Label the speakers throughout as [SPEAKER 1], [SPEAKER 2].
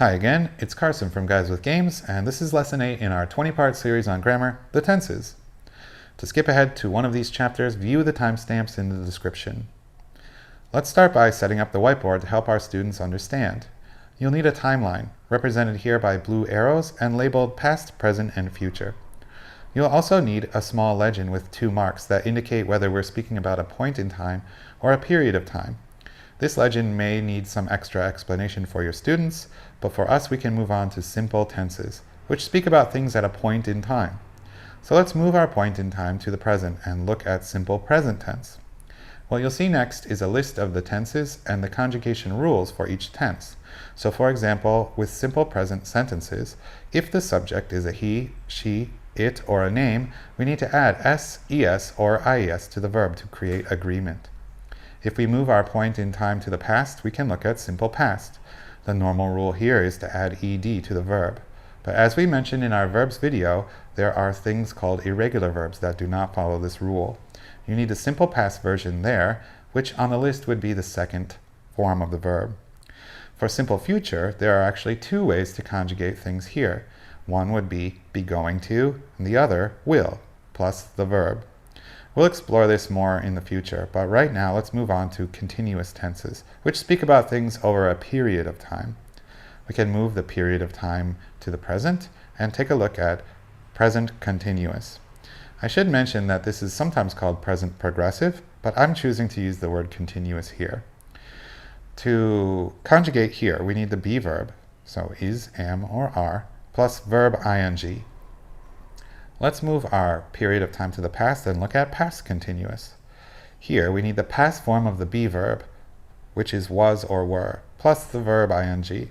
[SPEAKER 1] Hi again, it's Carson from Guys with Games, and this is Lesson 8 in our 20-part series on grammar, the tenses. To skip ahead to one of these chapters, view the timestamps in the description. Let's start by setting up the whiteboard to help our students understand. You'll need a timeline, represented here by blue arrows and labeled past, present, and future. You'll also need a small legend with 2 marks that indicate whether we're speaking about a point in time or a period of time. This legend may need some extra explanation for your students, but for us we can move on to simple tenses, which speak about things at a point in time. So let's move our point in time to the present and look at simple present tense. What you'll see next is a list of the tenses and the conjugation rules for each tense. So for example, with simple present sentences, if the subject is a he, she, it, or a name, we need to add s, es, or ies to the verb to create agreement. If we move our point in time to the past, we can look at simple past. The normal rule here is to add ed to the verb. But as we mentioned in our verbs video, there are things called irregular verbs that do not follow this rule. You need a simple past version there, which on the list would be the second form of the verb. For simple future, there are actually 2 ways to conjugate things here. One would be going to, and the other will, plus the verb. We'll explore this more in the future, but right now let's move on to continuous tenses, which speak about things over a period of time. We can move the period of time to the present and take a look at present continuous. I should mention that this is sometimes called present progressive, but I'm choosing to use the word continuous here. To conjugate here, we need the be verb, so is, am, or are, plus verb ing. Let's move our period of time to the past and look at past continuous. Here we need the past form of the be verb, which is was or were, plus the verb ing.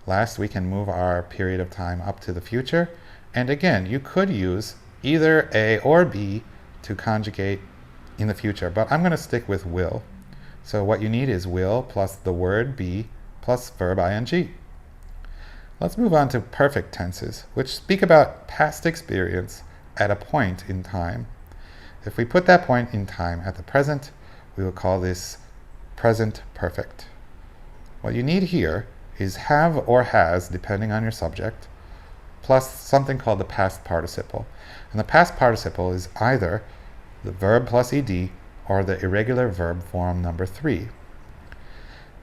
[SPEAKER 1] Last, we can move our period of time up to the future, and again, you could use either A or B to conjugate in the future, but I'm going to stick with will. So what you need is will plus the word be plus verb ing. Let's move on to perfect tenses, which speak about past experience at a point in time. If we put that point in time at the present, we will call this present perfect. What you need here is have or has, depending on your subject, plus something called the past participle. And the past participle is either the verb plus ed or the irregular verb form number 3.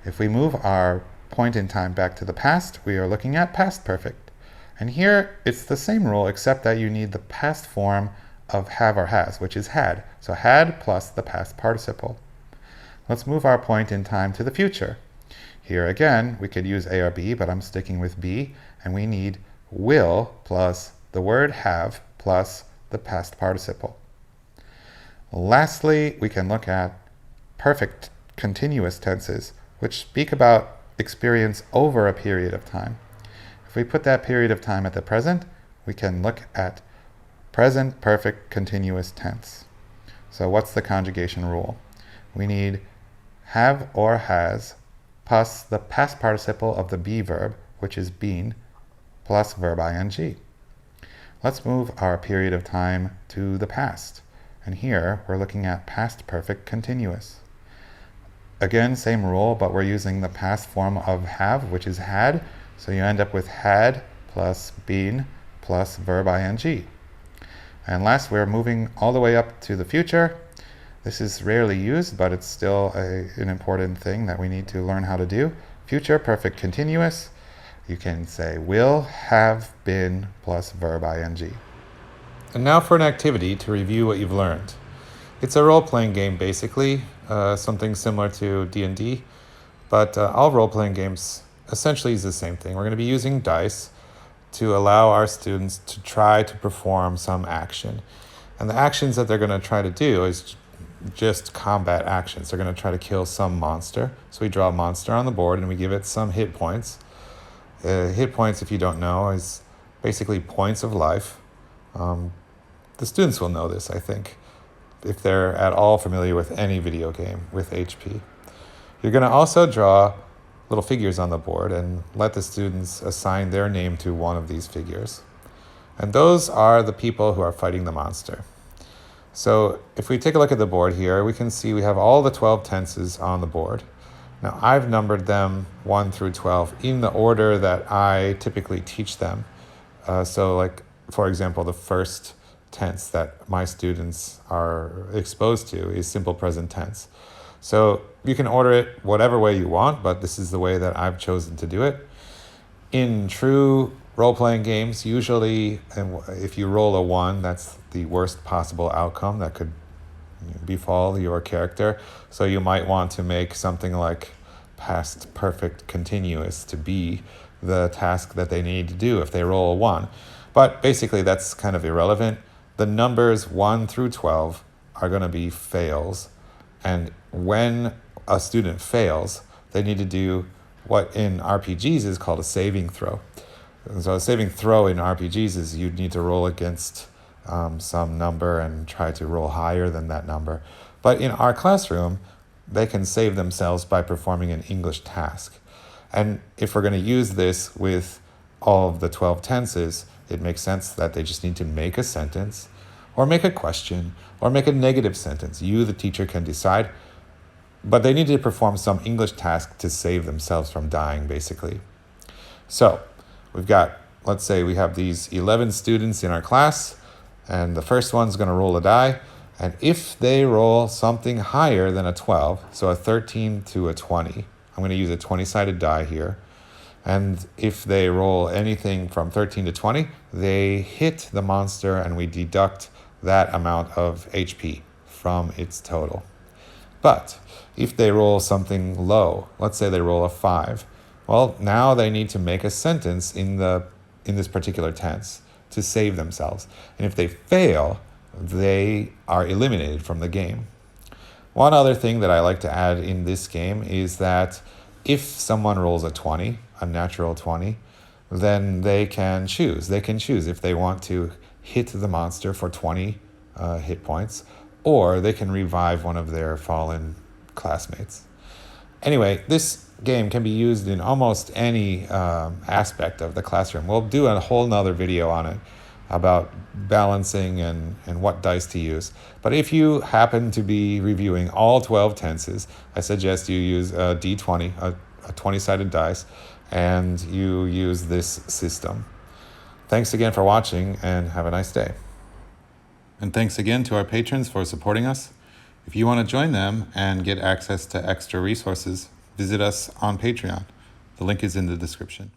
[SPEAKER 1] If we move our point in time back to the past, we are looking at past perfect. And here it's the same rule, except that you need the past form of have or has, which is had. So had plus the past participle. Let's move our point in time to the future. Here again, we could use A or B, but I'm sticking with B, and we need will plus the word have plus the past participle. Lastly, we can look at perfect continuous tenses, which speak about experience over a period of time. If we put that period of time at the present, we can look at present perfect continuous tense. So what's the conjugation rule? We need have or has plus the past participle of the be verb, which is been, plus verb ing. Let's move our period of time to the past. And here we're looking at past perfect continuous. Again, same rule, but we're using the past form of have, which is had. So you end up with had plus been plus verb ing. And last, we're moving all the way up to the future. This is rarely used, but it's still an important thing that we need to learn how to do. Future perfect continuous. You can say will, have, been plus verb ing. And now for an activity to review what you've learned. It's a role-playing game, basically, something similar to D&D, but all role-playing games essentially is the same thing. We're going to be using dice to allow our students to try to perform some action. And the actions that they're going to try to do is just combat actions. They're going to try to kill some monster. So we draw a monster on the board and we give it some hit points. Hit points, if you don't know, is basically points of life. The students will know this, I think, if they're at all familiar with any video game with HP. You're going to also draw little figures on the board and let the students assign their name to one of these figures. And those are the people who are fighting the monster. So if we take a look at the board here, we can see we have all the 12 tenses on the board. Now, I've numbered them 1 through 12 in the order that I typically teach them. So like, for example, the first tense that my students are exposed to is simple present tense. So you can order it whatever way you want, but this is the way that I've chosen to do it. In true role-playing games, usually, and if you roll a 1, that's the worst possible outcome that could befall your character. So you might want to make something like past perfect continuous to be the task that they need to do if they roll a 1. But basically that's kind of irrelevant. The numbers 1 through 12 are going to be fails. And when a student fails, they need to do what in RPGs is called a saving throw. And so a saving throw in RPGs is you need to roll against some number and try to roll higher than that number. But in our classroom, they can save themselves by performing an English task. And if we're going to use this with all of the 12 tenses, it makes sense that they just need to make a sentence or make a question or make a negative sentence. You, the teacher, can decide. But they need to perform some English task to save themselves from dying, basically. So we've got, let's say we have these 11 students in our class, and the first one's going to roll a die. And if they roll something higher than a 12, so a 13 to a 20, I'm going to use a 20-sided die here. And if they roll anything from 13 to 20, they hit the monster and we deduct that amount of HP from its total. But if they roll something low, let's say they roll a 5, well, now they need to make a sentence in this particular tense to save themselves. And if they fail, they are eliminated from the game. One other thing that I like to add in this game is that if someone rolls a 20, a natural 20, then they can choose. They can choose if they want to hit the monster for 20 hit points, or they can revive one of their fallen classmates. Anyway, this game can be used in almost any aspect of the classroom. We'll do a whole nother video on it about balancing and what dice to use. But if you happen to be reviewing all 12 tenses, I suggest you use a D20, a 20-sided dice, and you use this system. Thanks again for watching, and have a nice day. And thanks again to our patrons for supporting us. If you want to join them and get access to extra resources, visit us on Patreon. The link is in the description.